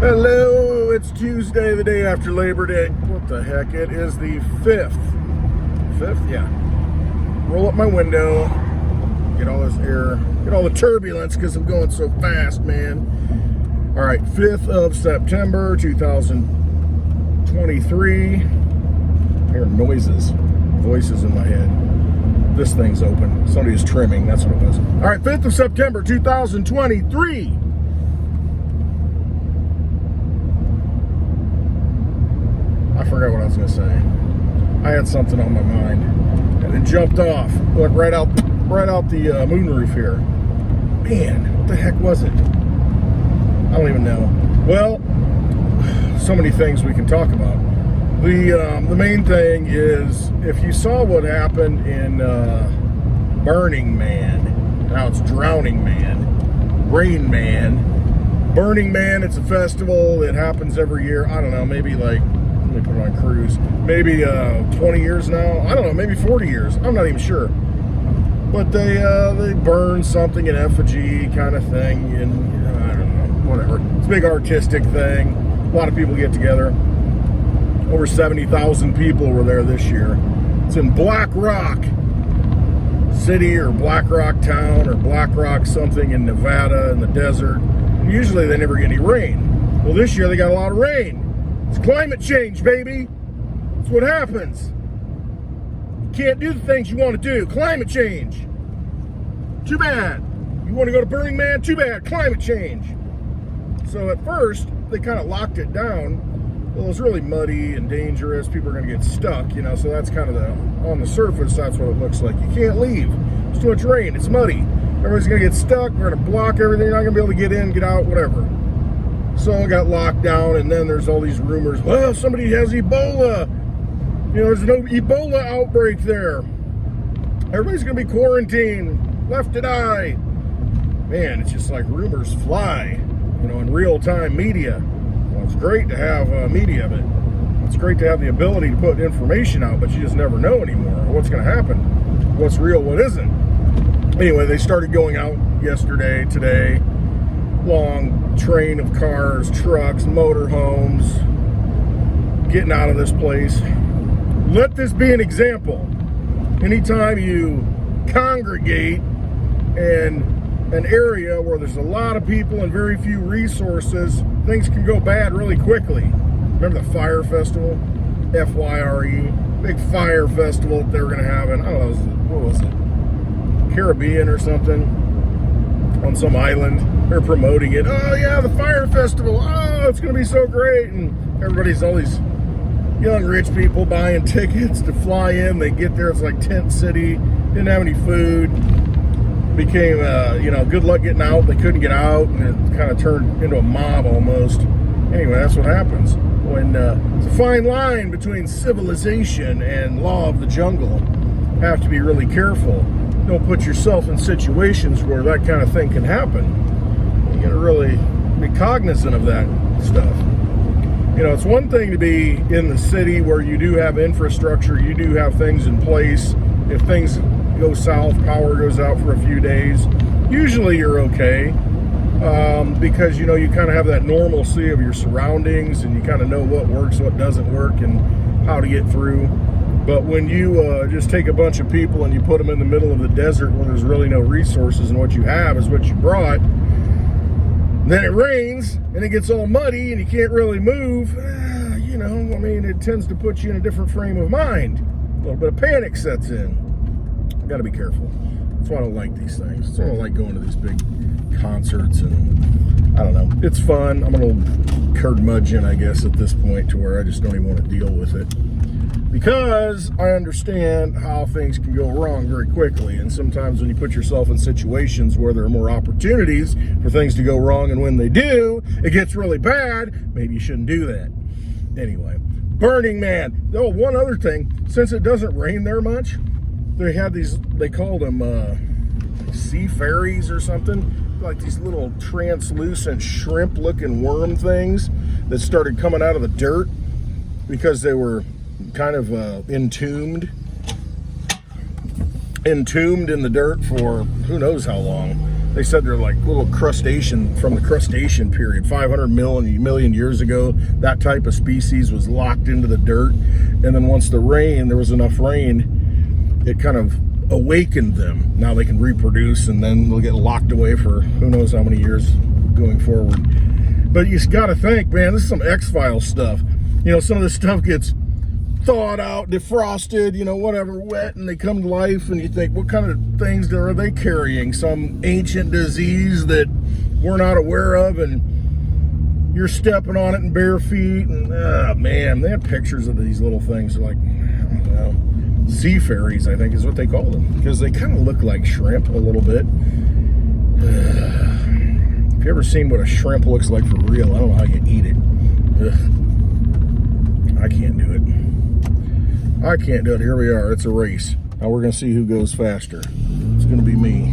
Hello, it's Tuesday, the day after Labor Day. What the heck? It is the 5th. 5th? Yeah. Roll up my window, get all this air, get all the turbulence because I'm going so fast, man. All right, 5th of September, 2023. I hear noises, voices in my head. This thing's open. Somebody's trimming, that's what it was. All right, 5th of September, 2023. I forgot what I was going to say. I had something on my mind, and it jumped off. Went right out the moonroof here. Man, what the heck was it? I don't even know. Well, so many things we can talk about. The main thing is, if you saw what happened in Burning Man, now it's Drowning Man, Rain Man. Burning Man, it's a festival. It happens every year. I don't know, maybe like, let me put it on cruise, maybe 20 years now. I don't know, maybe 40 years. I'm not even sure. But they burn something in effigy kind of thing, and I don't know, whatever. It's a big artistic thing. A lot of people get together. Over 70,000 people were there this year. It's in Black Rock City or Black Rock Town or Black Rock something in Nevada in the desert. And usually they never get any rain. Well, this year they got a lot of rain. It's climate change, baby. That's what happens. You can't do the things you want to do. Climate change. Too bad. You want to go to Burning Man? Too bad. Climate change. So at first, they kind of locked it down. Well, it's really muddy and dangerous. People are going to get stuck, you know, so that's kind of on the surface, that's what it looks like. You can't leave. It's too much rain. It's muddy. Everybody's going to get stuck. We're going to block everything. You're not going to be able to get in, get out, whatever. So it got locked down, and then there's all these rumors. Well, somebody has Ebola. You know, there's no Ebola outbreak there. Everybody's going to be quarantined, left to die. Man, it's just like rumors fly, you know, in real-time media. Well, it's great to have media, but it's great to have the ability to put information out, but you just never know anymore what's going to happen, what's real, what isn't. Anyway, they started going out yesterday, today. Long train of cars, trucks, motorhomes getting out of this place. Let this be an example. Anytime you congregate in an area where there's a lot of people and very few resources, things can go bad really quickly. Remember the fire festival? FYRE. Big fire festival that they were going to have in, I don't know, what was it? Caribbean or something? On some island. They're promoting it. Oh yeah, the fire festival. Oh, it's going to be so great. And everybody's, all these young rich people buying tickets to fly in. They get there, it's like tent city. Didn't have any food. Became, you know, good luck getting out. They couldn't get out, and it kind of turned into a mob almost. Anyway, that's what happens when it's a fine line between civilization and law of the jungle. Have to be really careful. Don't put yourself in situations where that kind of thing can happen. You gotta really be cognizant of that stuff. You know, it's one thing to be in the city where you do have infrastructure, you do have things in place. If things go south, power goes out for a few days, usually you're okay, because, you know, you kind of have that normalcy of your surroundings and you kind of know what works, what doesn't work, and how to get through. But when you just take a bunch of people and you put them in the middle of the desert where there's really no resources and what you have is what you brought, then it rains and it gets all muddy and you can't really move. You know, I mean, it tends to put you in a different frame of mind. A little bit of panic sets in. You got to be careful. That's why I don't like these things. That's why I don't like going to these big concerts, and I don't know. It's fun. I'm a little curmudgeon, I guess, at this point, to where I just don't even want to deal with it. Because I understand how things can go wrong very quickly. And sometimes when you put yourself in situations where there are more opportunities for things to go wrong, and when they do, it gets really bad, maybe you shouldn't do that. Anyway, Burning Man. Oh, one other thing. Since it doesn't rain there much, they had these, they called them sea fairies or something. Like these little translucent shrimp-looking worm things that started coming out of the dirt because they were kind of entombed in the dirt for who knows how long. They said they're like little crustacean from the crustacean period, 500 million years ago. That type of species was locked into the dirt, and then once there was enough rain, it kind of awakened them. Now they can reproduce, and then they'll get locked away for who knows how many years going forward. But you just got to think, man, this is some X-Files stuff. You know, some of this stuff gets thawed out, defrosted, you know, whatever, wet, and they come to life, and you think, what kind of things are they carrying? Some ancient disease that we're not aware of, and you're stepping on it in bare feet, and oh man, they have pictures of these little things, like, I don't know, sea fairies, I think is what they call them, because they kind of look like shrimp a little bit. If you ever seen what a shrimp looks like for real, I don't know how you eat it. I can't do it. I can't do it. Here we are. It's a race. Now we're going to see who goes faster. It's going to be me.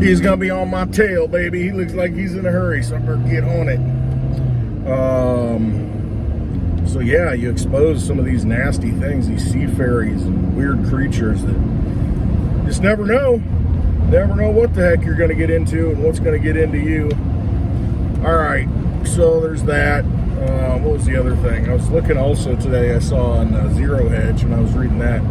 He's going to be on my tail, baby. He looks like he's in a hurry, so I'm going to get on it. So yeah, you expose some of these nasty things, these sea fairies and weird creatures that just never know. Never know what the heck you're going to get into and what's going to get into you. All right, so there's that. What was the other thing? I was looking also today, I saw on Zero Hedge when I was reading that.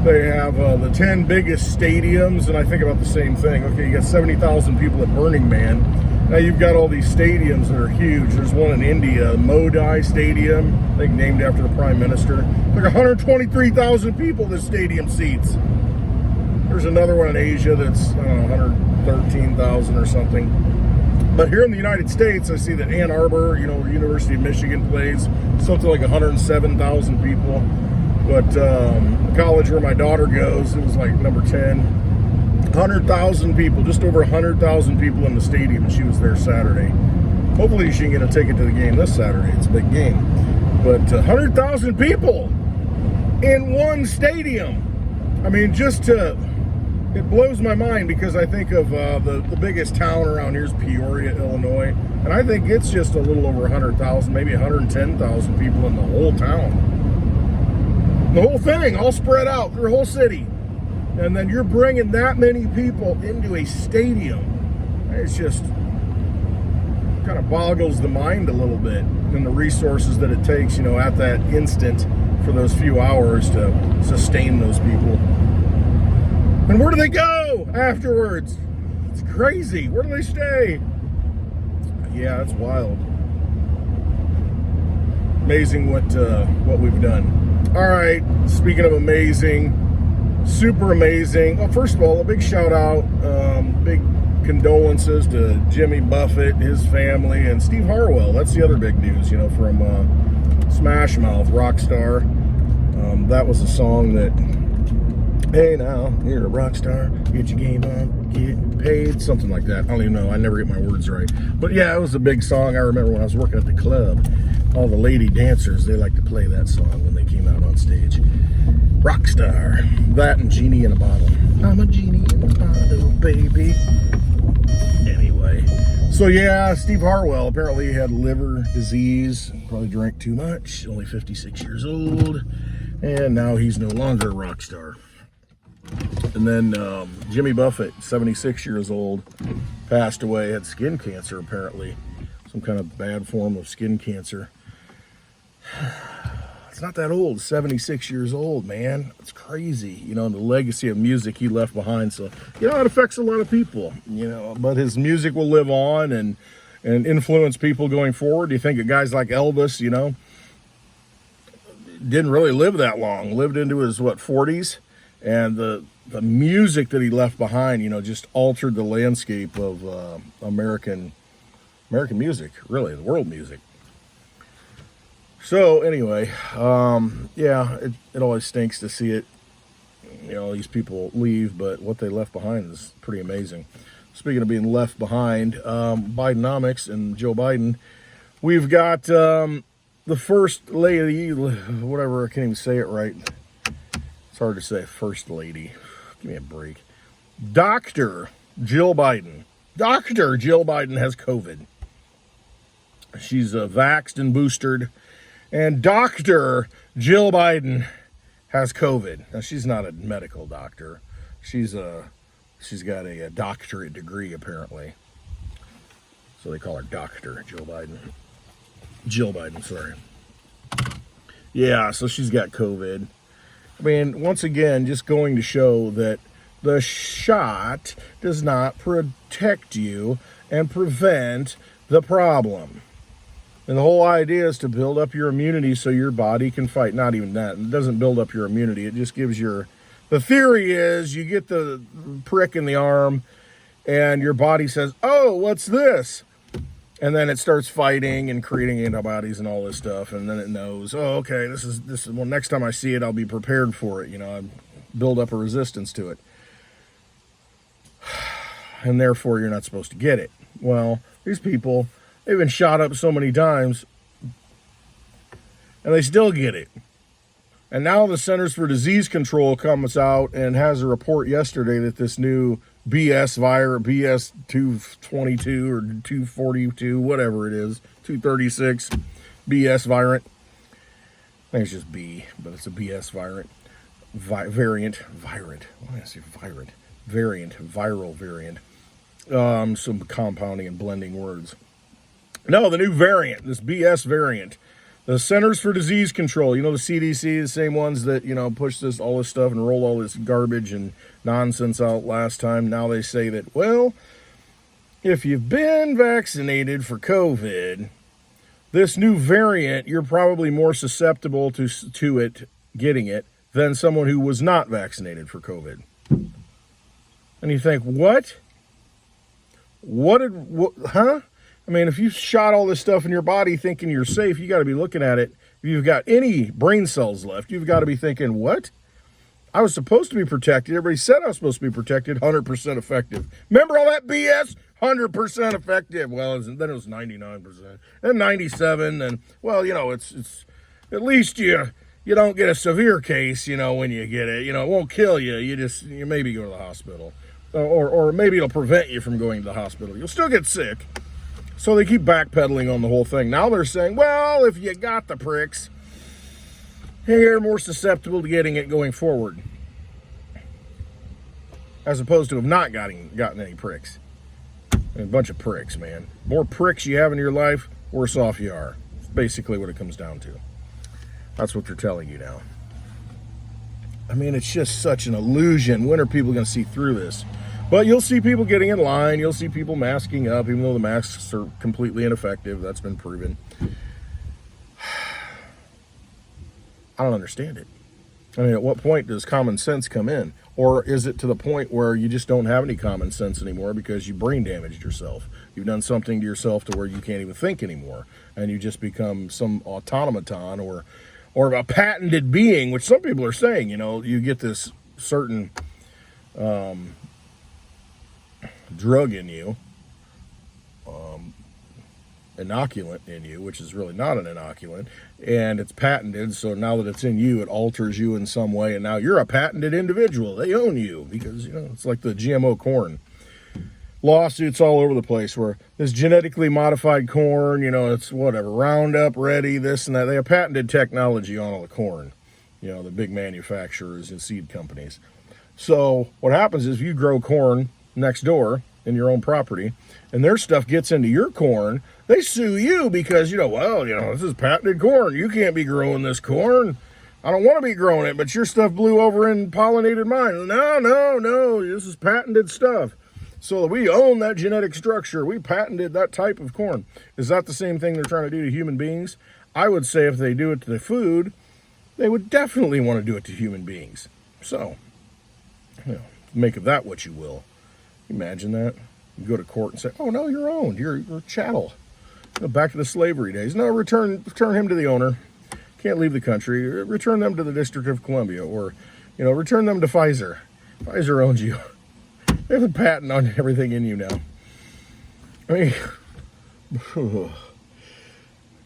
They have the 10 biggest stadiums, and I think about the same thing. Okay, you got 70,000 people at Burning Man. Now you've got all these stadiums that are huge. There's one in India, Modi Stadium, I think named after the Prime Minister. Like 123,000 people this stadium seats. There's another one in Asia that's, I don't know, 113,000 or something. But here in the United States, I see that Ann Arbor, you know, where University of Michigan plays, something like 107,000 people. But the college where my daughter goes, it was like number 10. 100,000 people, just over 100,000 people in the stadium, and she was there Saturday. Hopefully she can get a ticket to the game this Saturday. It's a big game. But 100,000 people in one stadium. I mean, it blows my mind, because I think of the biggest town around here is Peoria, Illinois, and I think it's just a little over 100,000, maybe 110,000 people in the whole town. The whole thing, all spread out, their whole city. And then you're bringing that many people into a stadium. It's just kind of boggles the mind a little bit, and the resources that it takes, you know, at that instant for those few hours to sustain those people. And where do they go afterwards? It's crazy. Where do they stay? Yeah, it's wild. Amazing what we've done. All right, speaking of amazing, super amazing. Well, first of all, a big shout out, big condolences to Jimmy Buffett, his family, and Steve Harwell. That's the other big news, you know, from Smash Mouth, Rockstar. That was a song that, hey now, you're a rock star, get your game on, get paid, something like that. I don't even know, I never get my words right. But yeah, it was a big song. I remember when I was working at the club, all the lady dancers, they like to play that song when they came out on stage. Rockstar. That and Genie in a Bottle. I'm a genie in a bottle, baby. Anyway, so yeah, Steve Harwell, apparently he had liver disease, probably drank too much, only 56 years old, and now he's no longer a rock star. And then Jimmy Buffett, 76 years old, passed away, had skin cancer apparently, some kind of bad form of skin cancer. It's not that old, 76 years old, man. It's crazy, you know, the legacy of music he left behind. So, you know, it affects a lot of people, you know, but his music will live on and influence people going forward. You think of guys like Elvis, you know, didn't really live that long, lived into his, 40s? And the music that he left behind, you know, just altered the landscape of American music, really, the world music. So anyway, yeah, it always stinks to see it, you know, these people leave, but what they left behind is pretty amazing. Speaking of being left behind, Bidenomics and Joe Biden, we've got the first lady, whatever, I can't even say it right. It's hard to say, first lady. Give me a break. Dr. Jill Biden. Dr. Jill Biden has COVID. She's vaxxed and boosted. And Dr. Jill Biden has COVID. Now, she's not a medical doctor. She's a She's got a doctorate degree, apparently. So they call her Dr. Jill Biden, sorry. Yeah, so she's got COVID. I mean, once again, just going to show that the shot does not protect you and prevent the problem. And the whole idea is to build up your immunity so your body can fight. Not even that. It doesn't build up your immunity. It just gives your... The theory is you get the prick in the arm and your body says, oh, what's this? And then it starts fighting and creating antibodies and all this stuff. And then it knows, oh, okay, this is, well, next time I see it, I'll be prepared for it. You know, I build up a resistance to it. And therefore, you're not supposed to get it. Well, these people, they've been shot up so many times, and they still get it. And now the Centers for Disease Control comes out and has a report yesterday that this new BS virus, BS 222 or 242, whatever it is, 236 BS variant. I think it's just B, but it's a BS variant. Variant. Why did I say virant? Viral variant. Some compounding and blending words. No, the new variant, this BS variant. The Centers for Disease Control, you know, the CDC, the same ones that, you know, pushed all this stuff and rolled all this garbage and nonsense out last time. Now they say that, well, if you've been vaccinated for COVID, this new variant, you're probably more susceptible to it, getting it, than someone who was not vaccinated for COVID. And you think, what? Huh? I mean, if you shot all this stuff in your body thinking you're safe, you got to be looking at it. If you've got any brain cells left, you've got to be thinking, what? I was supposed to be protected. Everybody said I was supposed to be protected. 100% effective. Remember all that BS? 100% effective. Well, then it was 99%. And 97%. And, well, you know, it's at least you don't get a severe case, you know, when you get it. You know, it won't kill you. You maybe go to the hospital. Or maybe it'll prevent you from going to the hospital. You'll still get sick. So they keep backpedaling on the whole thing. Now they're saying, well, if you got the pricks, you're more susceptible to getting it going forward. As opposed to have not gotten any pricks. A bunch of pricks, man. More pricks you have in your life, worse off you are. It's basically what it comes down to. That's what they're telling you now. I mean, it's just such an illusion. When are people going to see through this? But you'll see people getting in line. You'll see people masking up, even though the masks are completely ineffective. That's been proven. I don't understand it. I mean, at what point does common sense come in? Or is it to the point where you just don't have any common sense anymore because you brain damaged yourself? You've done something to yourself to where you can't even think anymore. And you just become some automaton or a patented being, which some people are saying, you know, you get this certain drug in you, inoculant in you, which is really not an inoculant, and it's patented, so now that it's in you, it alters you in some way, and now you're a patented individual. They own you, because, you know, it's like the GMO corn. Lawsuits all over the place where this genetically modified corn, you know, it's whatever, Roundup Ready, this and that. They have patented technology on all the corn, you know, the big manufacturers and seed companies. So what happens is if you grow corn next door in your own property and their stuff gets into your corn, they sue you because, you know, well, you know, this is patented corn. You can't be growing this corn. I don't want to be growing it, but your stuff blew over and pollinated mine. No, this is patented stuff. So we own that genetic structure. We patented that type of corn. Is that the same thing they're trying to do to human beings? I would say if they do it to the food, they would definitely want to do it to human beings. So, you know, make of that what you will. Imagine that. You go to court and say, oh, no, you're owned. You're chattel. You know, back to the slavery days. No, return him to the owner. Can't leave the country. Return them to the District of Columbia, or, you know, return them to Pfizer. Pfizer owns you. They have a patent on everything in you now. I mean,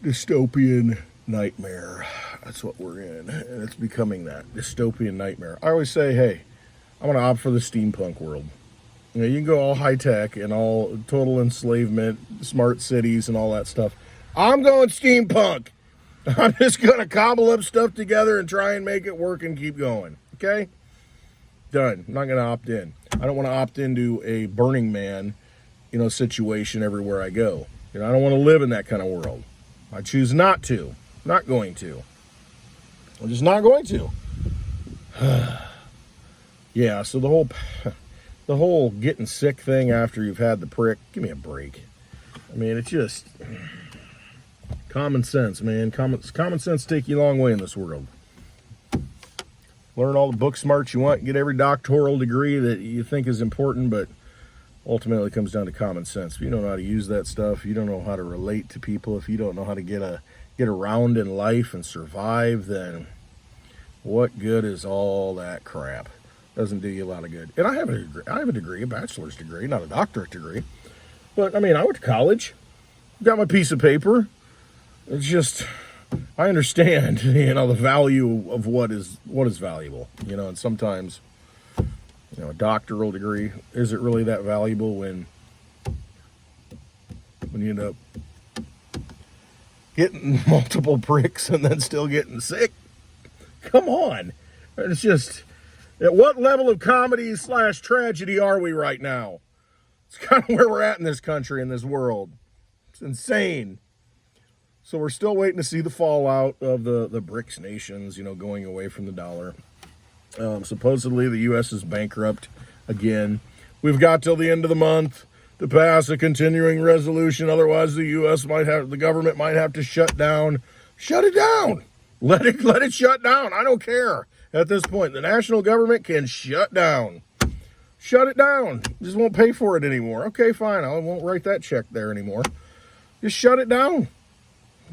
dystopian nightmare. That's what we're in. And it's becoming that. Dystopian nightmare. I always say, hey, I'm going to opt for the steampunk world. You know, you can go all high-tech and all total enslavement, smart cities and all that stuff. I'm going steampunk. I'm just going to cobble up stuff together and try and make it work and keep going. Okay? Done. I'm not going to opt in. I don't want to opt into a Burning Man, situation everywhere I go. I don't want to live in that kind of world. I choose not to. Not going to. I'm just not going to. Yeah, so the whole getting sick thing after you've had the prick, give me a break. I mean, it's just common sense, man. Common sense take you a long way in this world. Learn all the book smarts you want, get every doctoral degree that you think is important, but ultimately it comes down to common sense. If you don't know how to use that stuff, if you don't know how to relate to people, if you don't know how to get around in life and survive, then what good is all that crap? Doesn't do you a lot of good. And I have a degree, a bachelor's degree, not a doctorate degree. But I mean, I went to college, got my piece of paper. It's just, I understand, the value of what is valuable, and sometimes, a doctoral degree, is it really that valuable when you end up getting multiple pricks and then still getting sick? Come on. It's just, at what level of comedy / tragedy are we right now? It's kind of where we're at in this country, in this world. It's insane. So we're still waiting to see the fallout of the BRICS nations, going away from the dollar. Supposedly the U.S. is bankrupt again. We've got till the end of the month to pass a continuing resolution. Otherwise, the government might have to shut down. Shut it down. Let it shut down. I don't care. At this point, the national government can shut down. Shut it down. Just won't pay for it anymore. Okay, fine. I won't write that check there anymore. Just shut it down.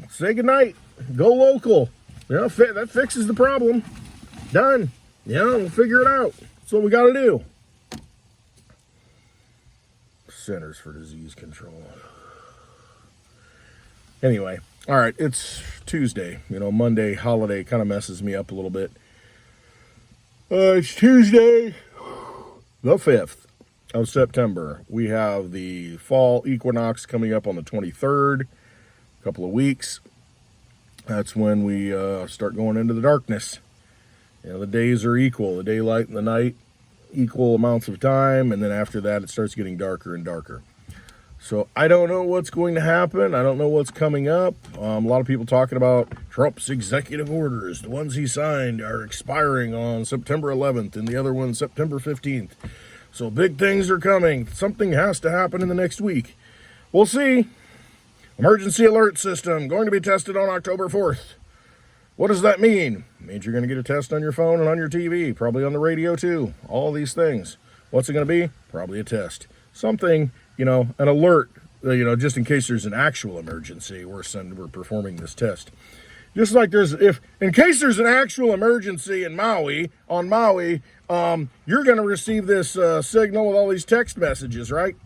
Say goodnight. Go local. That fixes the problem. Done. We'll figure it out. That's what we got to do. Centers for Disease Control. Anyway, all right, it's Tuesday. Monday holiday kind of messes me up a little bit. It's Tuesday, the 5th of September. We have the fall equinox coming up on the 23rd, a couple of weeks. That's when we start going into the darkness. The days are equal, the daylight and the night, equal amounts of time, and then after that it starts getting darker and darker. So I don't know what's going to happen. I don't know what's coming up. A lot of people talking about Trump's executive orders. The ones he signed are expiring on September 11th and the other one September 15th. So big things are coming. Something has to happen in the next week. We'll see. Emergency alert system going to be tested on October 4th. What does that mean? It means you're going to get a test on your phone and on your TV, probably on the radio too. All these things. What's it going to be? Probably a test. Something, an alert, just in case there's an actual emergency, we're performing this test. Just like in case there's an actual emergency on Maui, you're going to receive this signal with all these text messages, right?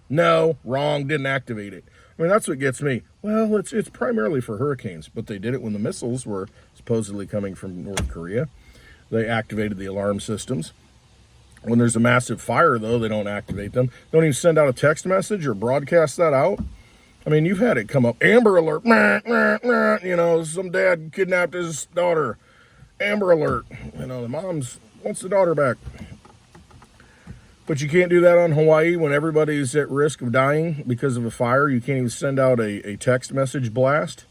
No, wrong, didn't activate it. I mean, that's what gets me. Well, it's primarily for hurricanes, but they did it when the missiles were supposedly coming from North Korea. They activated the alarm systems. When there's a massive fire, though, they don't activate them. Don't even send out a text message or broadcast that out. I mean, you've had it come up. Amber alert. Some dad kidnapped his daughter. Amber alert. The mom's wants the daughter back. But you can't do that on Hawaii when everybody's at risk of dying because of a fire. You can't even send out a text message blast.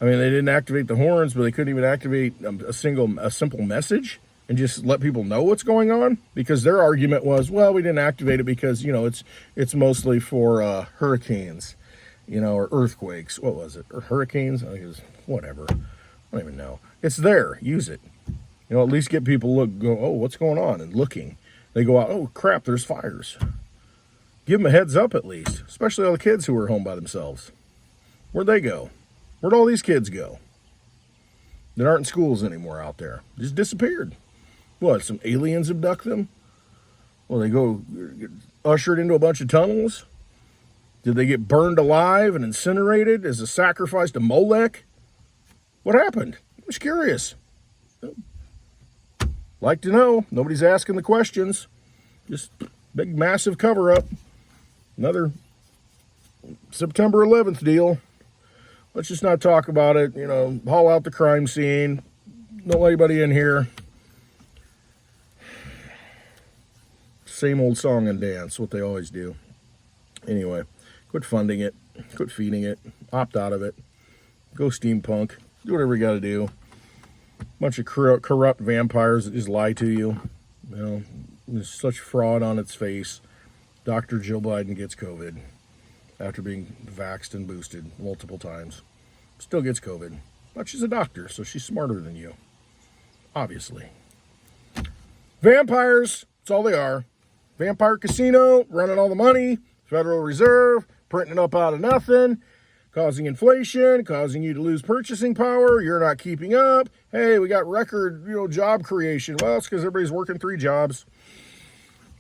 I mean, they didn't activate the horns, but they couldn't even activate a simple message and just let people know what's going on, because their argument was, well, we didn't activate it because, it's mostly for hurricanes, or earthquakes. What was it? Or hurricanes? I think it was whatever. I don't even know. It's there. Use it. At least get people go, oh, what's going on? And looking. They go out, oh, crap, there's fires. Give them a heads up at least, especially all the kids who are home by themselves. Where'd they go? Where'd all these kids go that aren't in schools anymore out there? Just disappeared. What, some aliens abduct them? Well, they go ushered into a bunch of tunnels? Did they get burned alive and incinerated as a sacrifice to Molech? What happened? I'm just curious. Like to know. Nobody's asking the questions. Just big, massive cover-up. Another September 11th deal. Let's just not talk about it. Haul out the crime scene. Don't let anybody in here. Same old song and dance, what they always do. Anyway, quit funding it. Quit feeding it. Opt out of it. Go steampunk. Do whatever you got to do. Bunch of corrupt vampires that just lie to you. You know, there's such fraud on its face. Dr. Jill Biden gets COVID after being vaxxed and boosted multiple times. Still gets COVID. But she's a doctor, so she's smarter than you. Obviously. Vampires, that's all they are. Vampire casino, running all the money. Federal Reserve, printing up out of nothing. Causing inflation, causing you to lose purchasing power. You're not keeping up. Hey, we got record, job creation. Well, it's because everybody's working 3 jobs.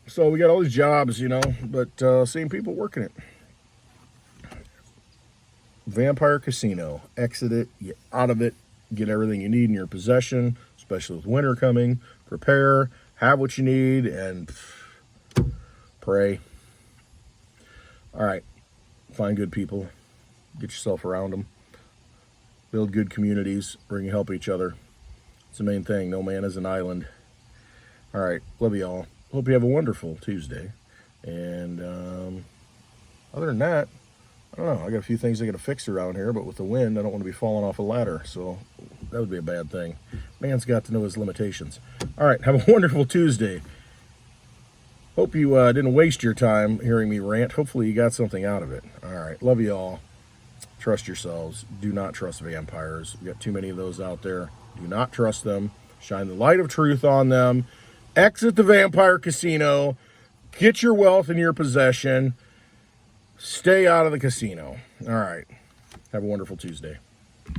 So we got all these jobs, but same people working it. Vampire casino. Exit it, get out of it, get everything you need in your possession, especially with winter coming. Prepare, have what you need, and pray. All right, find good people. Get yourself around them. Build good communities. Bring help each other. It's the main thing. No man is an island. All right. Love you all. Hope you have a wonderful Tuesday. And other than that, I don't know. I got a few things I got to fix around here, but with the wind, I don't want to be falling off a ladder. So that would be a bad thing. Man's got to know his limitations. All right. Have a wonderful Tuesday. Hope you didn't waste your time hearing me rant. Hopefully you got something out of it. All right. Love you all. Trust yourselves. Do not trust vampires. We got too many of those out there. Do not trust them. Shine the light of truth on them. Exit the vampire casino. Get your wealth in your possession. Stay out of the casino. All right. Have a wonderful Tuesday.